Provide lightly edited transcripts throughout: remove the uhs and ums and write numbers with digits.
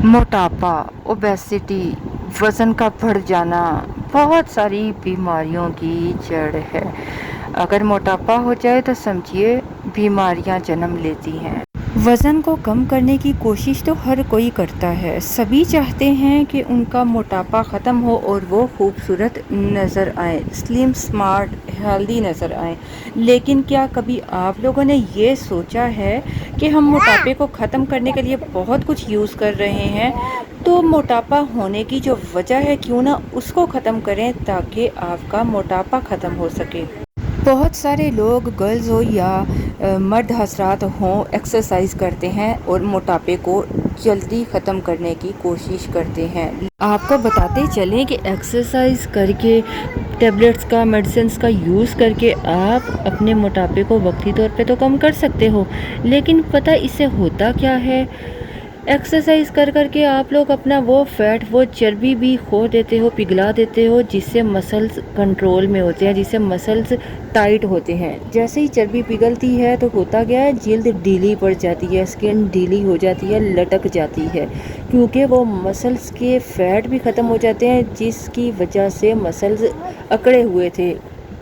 मोटापा, ओबेसिटी, वज़न का बढ़ जाना बहुत सारी बीमारियों की जड़ है। अगर मोटापा हो जाए तो समझिए बीमारियां जन्म लेती हैं। वज़न को कम करने की कोशिश तो हर कोई करता है। सभी चाहते हैं कि उनका मोटापा ख़त्म हो और वो खूबसूरत नज़र आए, स्लिम, स्मार्ट, हेल्दी नज़र आए। लेकिन क्या कभी आप लोगों ने ये सोचा है कि हम मोटापे को ख़त्म करने के लिए बहुत कुछ यूज़ कर रहे हैं, तो मोटापा होने की जो वजह है क्यों ना उसको ख़त्म करें ताकि आपका मोटापा ख़त्म हो सके। बहुत सारे लोग, गर्ल्स हो या मर्द हजरात हों, एक्सरसाइज करते हैं और मोटापे को जल्दी ख़त्म करने की कोशिश करते हैं। आपको बताते चलें कि एक्सरसाइज करके, टेबलेट्स का, मेडिसिन्स का यूज़ करके आप अपने मोटापे को वक्ती तौर पे तो कम कर सकते हो, लेकिन पता इससे होता क्या है, एक्सरसाइज कर करके आप लोग अपना वो फैट, वो चर्बी भी खो देते हो, पिघला देते हो, जिससे मसल्स कंट्रोल में होते हैं, जिससे मसल्स टाइट होते हैं। जैसे ही चर्बी पिघलती है तो होता क्या है, जल्द ढीली पड़ जाती है, स्किन ढीली हो जाती है, लटक जाती है, क्योंकि वो मसल्स के फैट भी ख़त्म हो जाते हैं, जिसकी वजह से मसल्स अकड़े हुए थे,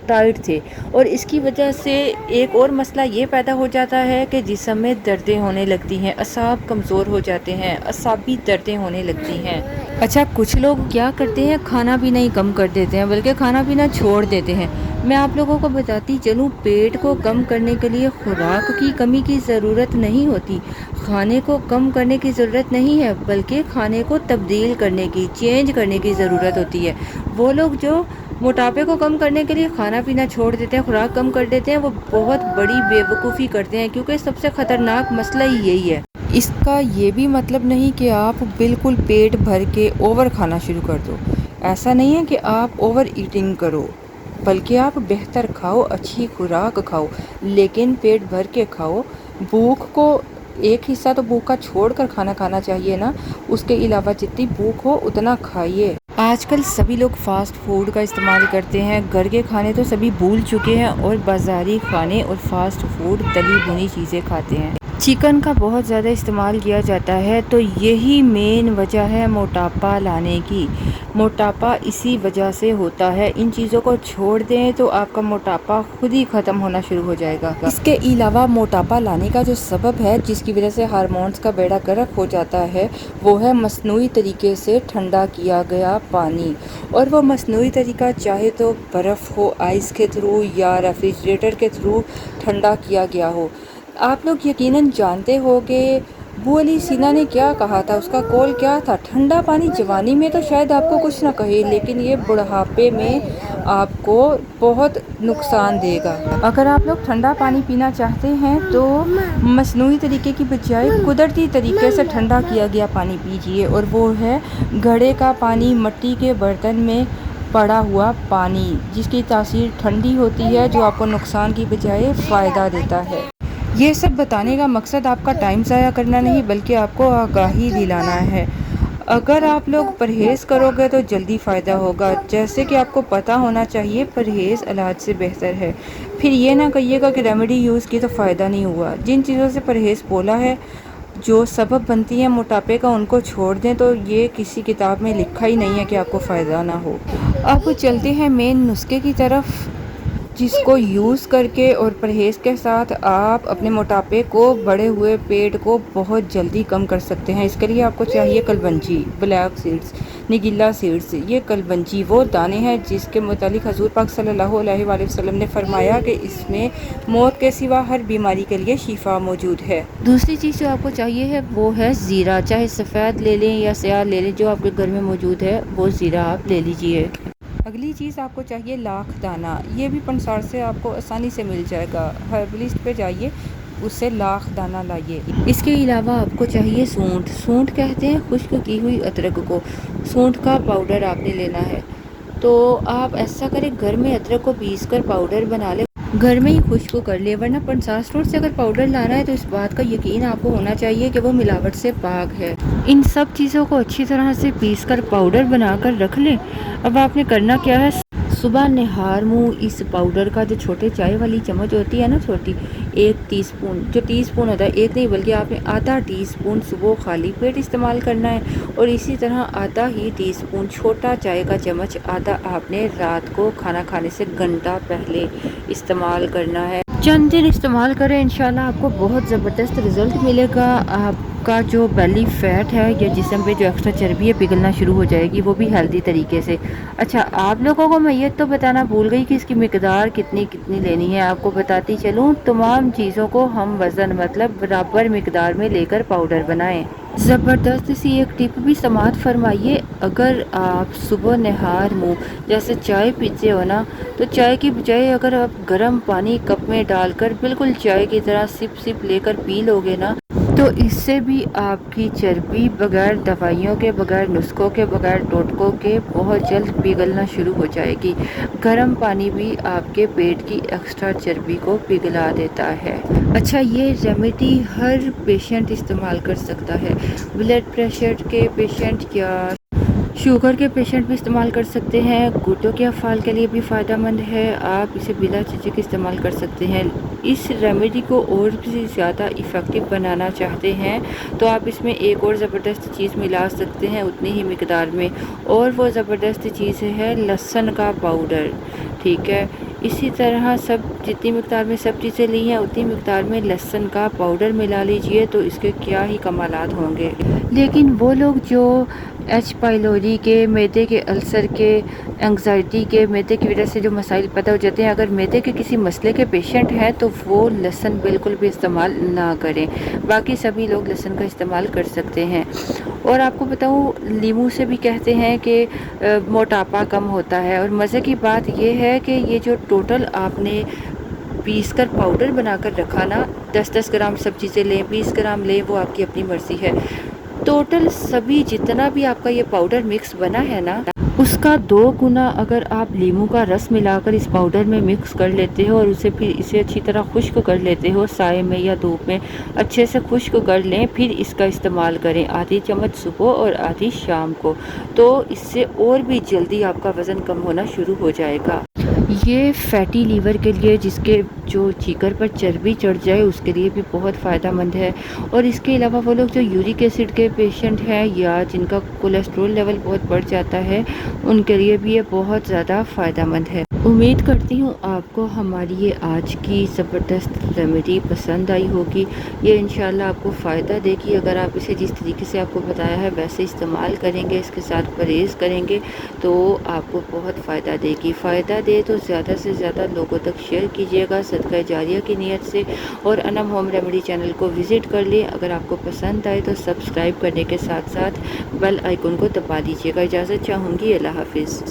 टाइट थे। और इसकी वजह से एक और मसला ये पैदा हो जाता है कि जिस्म में दर्दें होने लगती हैं, असाब कमज़ोर हो जाते हैं, असाबी दर्दें होने लगती हैं। अच्छा, कुछ लोग क्या करते हैं, खाना पीना ही कम कर देते हैं, बल्कि खाना पीना छोड़ देते हैं। मैं आप लोगों को बताती चलूँ, पेट को कम करने के लिए खुराक की कमी की ज़रूरत नहीं होती, खाने को कम करने की ज़रूरत नहीं है, बल्कि खाने को तब्दील करने की, चेंज करने की ज़रूरत होती है। वो लोग जो मोटापे को कम करने के लिए खाना पीना छोड़ देते हैं, खुराक कम कर देते हैं, वो बहुत बड़ी बेवकूफ़ी करते हैं, क्योंकि सबसे ख़तरनाक मसला ही यही है। इसका ये भी मतलब नहीं कि आप बिल्कुल पेट भर के ओवर खाना शुरू कर दो। ऐसा नहीं है कि आप ओवर ईटिंग करो, बल्कि आप बेहतर खाओ, अच्छी खुराक खाओ, लेकिन पेट भर के खाओ। भूख को, एक हिस्सा तो भूख का छोड़ कर खाना खाना चाहिए ना, उसके अलावा जितनी भूख हो उतना खाइए। आजकल सभी लोग फास्ट फूड का इस्तेमाल करते हैं, घर के खाने तो सभी भूल चुके हैं और बाज़ारी खाने और फास्ट फूड, तली भुनी चीज़ें खाते हैं। चिकन का बहुत ज़्यादा इस्तेमाल किया जाता है, तो यही मेन वजह है मोटापा लाने की। मोटापा इसी वजह से होता है। इन चीज़ों को छोड़ दें तो आपका मोटापा खुद ही ख़त्म होना शुरू हो जाएगा। इसके अलावा मोटापा लाने का जो सबब है, जिसकी वजह से हार्मोन्स का बेड़ा गर्क हो जाता है, वो है मसनूई तरीके से ठंडा किया गया पानी। और वो मसनूई तरीका चाहे तो बर्फ़ हो, आइस के थ्रू, या रेफ्रिजरेटर के थ्रू ठंडा किया गया हो। आप लोग यकीनन जानते हो कि अबू अली सीना ने क्या कहा था, उसका कौल क्या था, ठंडा पानी जवानी में तो शायद आपको कुछ ना कहे, लेकिन ये बुढ़ापे में आपको बहुत नुकसान देगा। अगर आप लोग ठंडा पानी पीना चाहते हैं तो मसनूई तरीके की बजाय कुदरती तरीके से ठंडा किया गया पानी पीजिए, और वो है घड़े का पानी, मिट्टी के बर्तन में पड़ा हुआ पानी, जिसकी तासीर ठंडी होती है, जो आपको नुकसान की बजाय फ़ायदा देता है। ये सब बताने का मकसद आपका टाइम ज़ाया करना नहीं, बल्कि आपको आगाही दिलाना है। अगर आप लोग परहेज़ करोगे तो जल्दी फ़ायदा होगा। जैसे कि आपको पता होना चाहिए, परहेज़ इलाज से बेहतर है। फिर ये ना कहिएगा कि रेमेडी यूज़ की तो फ़ायदा नहीं हुआ। जिन चीज़ों से परहेज़ बोला है, जो सबब बनती है मोटापे का, उनको छोड़ दें, तो ये किसी किताब में लिखा ही नहीं है कि आपको फ़ायदा ना हो। अब चलते हैं मेन नुस्खे की तरफ, जिसको यूज़ करके और परहेज़ के साथ आप अपने मोटापे को, बढ़े हुए पेट को बहुत जल्दी कम कर सकते हैं। इसके लिए आपको चाहिए कलबंजी, ब्लैक सीड्स, निगिल्ला सीड्स। ये कलबंजी वो दाने हैं जिसके मुतालिक हज़ूर पाक सल्लल्लाहु अलैहि वसल्लम ने फरमाया कि इसमें मौत के सिवा हर बीमारी के लिए शिफा मौजूद है। दूसरी चीज़ जो आपको चाहिए है वो है ज़ीरा, चाहे सफ़ेद ले लें या स्याह ले लें, जो आपके घर में मौजूद है वो ज़ीरा आप ले लीजिए। अगली चीज़ आपको चाहिए लाख दाना। ये भी पंसार से आपको आसानी से मिल जाएगा, हर्बलिस्ट पे जाइए, उससे लाख दाना लाइए। इसके अलावा आपको चाहिए सूंठ। सूंठ कहते हैं खुश्क की हुई अदरक को। सूंठ का पाउडर आपने लेना है, तो आप ऐसा करें, घर में अदरक को पीस कर पाउडर बना लें, घर में ही खुश्क कर ले। वरना पंसार स्टोर से अगर पाउडर लाना है तो इस बात का यकीन आपको होना चाहिए कि वो मिलावट से पाक है। इन सब चीज़ों को अच्छी तरह से पीस कर पाउडर बना कर रख लें। अब आपने करना क्या है, صبح نہار منہ اس پاؤڈر کا جو چھوٹے چائے والی چمچ ہوتی ہے نا چھوٹی، 1 ٹی اسپون، جو ٹی اسپون ہوتا ہے ایک نہیں بلکہ آپ نے آدھا ٹی اسپون صبح خالی پیٹ استعمال کرنا ہے، اور اسی طرح آدھا ہی ٹی اسپون چھوٹا چائے کا چمچ آدھا آپ نے رات کو کھانا کھانے سے گھنٹہ پہلے استعمال کرنا ہے۔ چند دن استعمال کریں، انشاءاللہ آپ کو بہت زبردست رزلٹ ملے گا۔ آپ کا جو بیلی فیٹ ہے یا جسم پہ جو ایکسٹرا چربی ہے پگھلنا شروع ہو جائے گی، وہ بھی ہیلدی طریقے سے۔ اچھا، آپ لوگوں کو میں یہ تو بتانا بھول گئی کہ اس کی مقدار کتنی لینی ہے۔ آپ کو بتاتی چلوں، تمام چیزوں کو ہم وزن مطلب برابر مقدار میں لے کر پاؤڈر بنائیں۔ زبردست سی ایک ٹپ بھی سماعت فرمائیے، اگر آپ صبح نہار منہ جیسے چائے پیتے ہو نا، تو چائے کی بجائے اگر آپ گرم پانی کپ میں ڈال کر بالکل چائے کی طرح سپ سپ لے کر پی لو گے نا، تو اس سے بھی آپ کی چربی بغیر دوائیوں کے، بغیر نسخوں کے، بغیر ٹوٹکوں کے بہت جلد پگھلنا شروع ہو جائے گی۔ گرم پانی بھی آپ کے پیٹ کی ایکسٹرا چربی کو پگھلا دیتا ہے۔ اچھا، یہ ریمیڈی ہر پیشنٹ استعمال کر سکتا ہے، بلڈ پریشر کے پیشنٹ یا شوگر کے پیشنٹ بھی استعمال کر سکتے ہیں، گردوں کے افعال کے لیے بھی فائدہ مند ہے، آپ اسے بلا جھجک استعمال کر سکتے ہیں۔ اس ریمیڈی کو اور بھی زیادہ ایفیکٹو بنانا چاہتے ہیں تو آپ اس میں ایک اور زبردست چیز ملا سکتے ہیں اتنی ہی مقدار میں، اور وہ زبردست چیز ہے لہسن کا پاؤڈر، ٹھیک ہے؟ اسی طرح جتنی مقدار میں سب چیزیں لی ہیں اتنی مقدار میں لہسن کا پاؤڈر ملا لیجئے، تو اس کے کیا ہی کمالات ہوں گے۔ لیکن وہ لوگ جو ایچ پائلوری کے، معدے کے السر کے، انگزائٹی کے، معدے کی وجہ سے جو مسائل پیدا ہو جاتے ہیں، اگر معدے کے کسی مسئلے کے پیشنٹ ہیں تو وہ لہسن بالکل بھی استعمال نہ کریں، باقی سبھی لوگ لہسن کا استعمال کر سکتے ہیں۔ اور آپ کو بتاؤں، لیموں سے بھی کہتے ہیں کہ موٹاپا کم ہوتا ہے، اور مزے کی بات یہ ہے کہ یہ جو ٹوٹل آپ نے پیس کر پاؤڈر بنا کر رکھا نا، 10 گرام سب چیزیں لیں، 20 گرام لیں، وہ آپ کی اپنی مرضی ہے، ٹوٹل سبھی جتنا بھی آپ کا یہ پاؤڈر مکس بنا ہے نا، اس کا 2 گنا اگر آپ لیموں کا رس ملا کر اس پاؤڈر میں مکس کر لیتے ہو اور اسے اچھی طرح خشک کر لیتے ہو، سائے میں یا دھوپ میں اچھے سے خشک کر لیں، پھر اس کا استعمال کریں، آدھی چمچ صبح اور آدھی شام کو، تو اس سے اور بھی جلدی آپ کا وزن کم ہونا شروع ہو جائے گا۔ یہ فیٹی لیور کے لیے، جس کے جو جگر پر چربی چڑھ جائے، اس کے لیے بھی بہت فائدہ مند ہے، اور اس کے علاوہ وہ لوگ جو یورک ایسڈ کے پیشنٹ ہیں یا جن کا کولیسٹرول لیول بہت بڑھ جاتا ہے، ان کے لیے بھی یہ بہت زیادہ فائدہ مند ہے۔ امید کرتی ہوں آپ کو ہماری یہ آج کی زبردست ریمیڈی پسند آئی ہوگی، یہ انشاءاللہ آپ کو فائدہ دے گی اگر آپ اسے جس طریقے سے آپ کو بتایا ہے ویسے استعمال کریں گے، اس کے ساتھ پرہیز کریں گے تو آپ کو بہت فائدہ دے گی۔ فائدہ دے تو زیادہ سے زیادہ لوگوں تک شیئر کیجیے گا صدقہ جاریہ کی نیت سے، اور انم ہوم ریمیڈی چینل کو وزٹ کر لیں۔ اگر آپ کو پسند آئے تو سبسکرائب کرنے کے ساتھ ساتھ بیل آئیکن کو دبا دیجیے گا۔ اجازت چاہوں گی، اللہ حافظ۔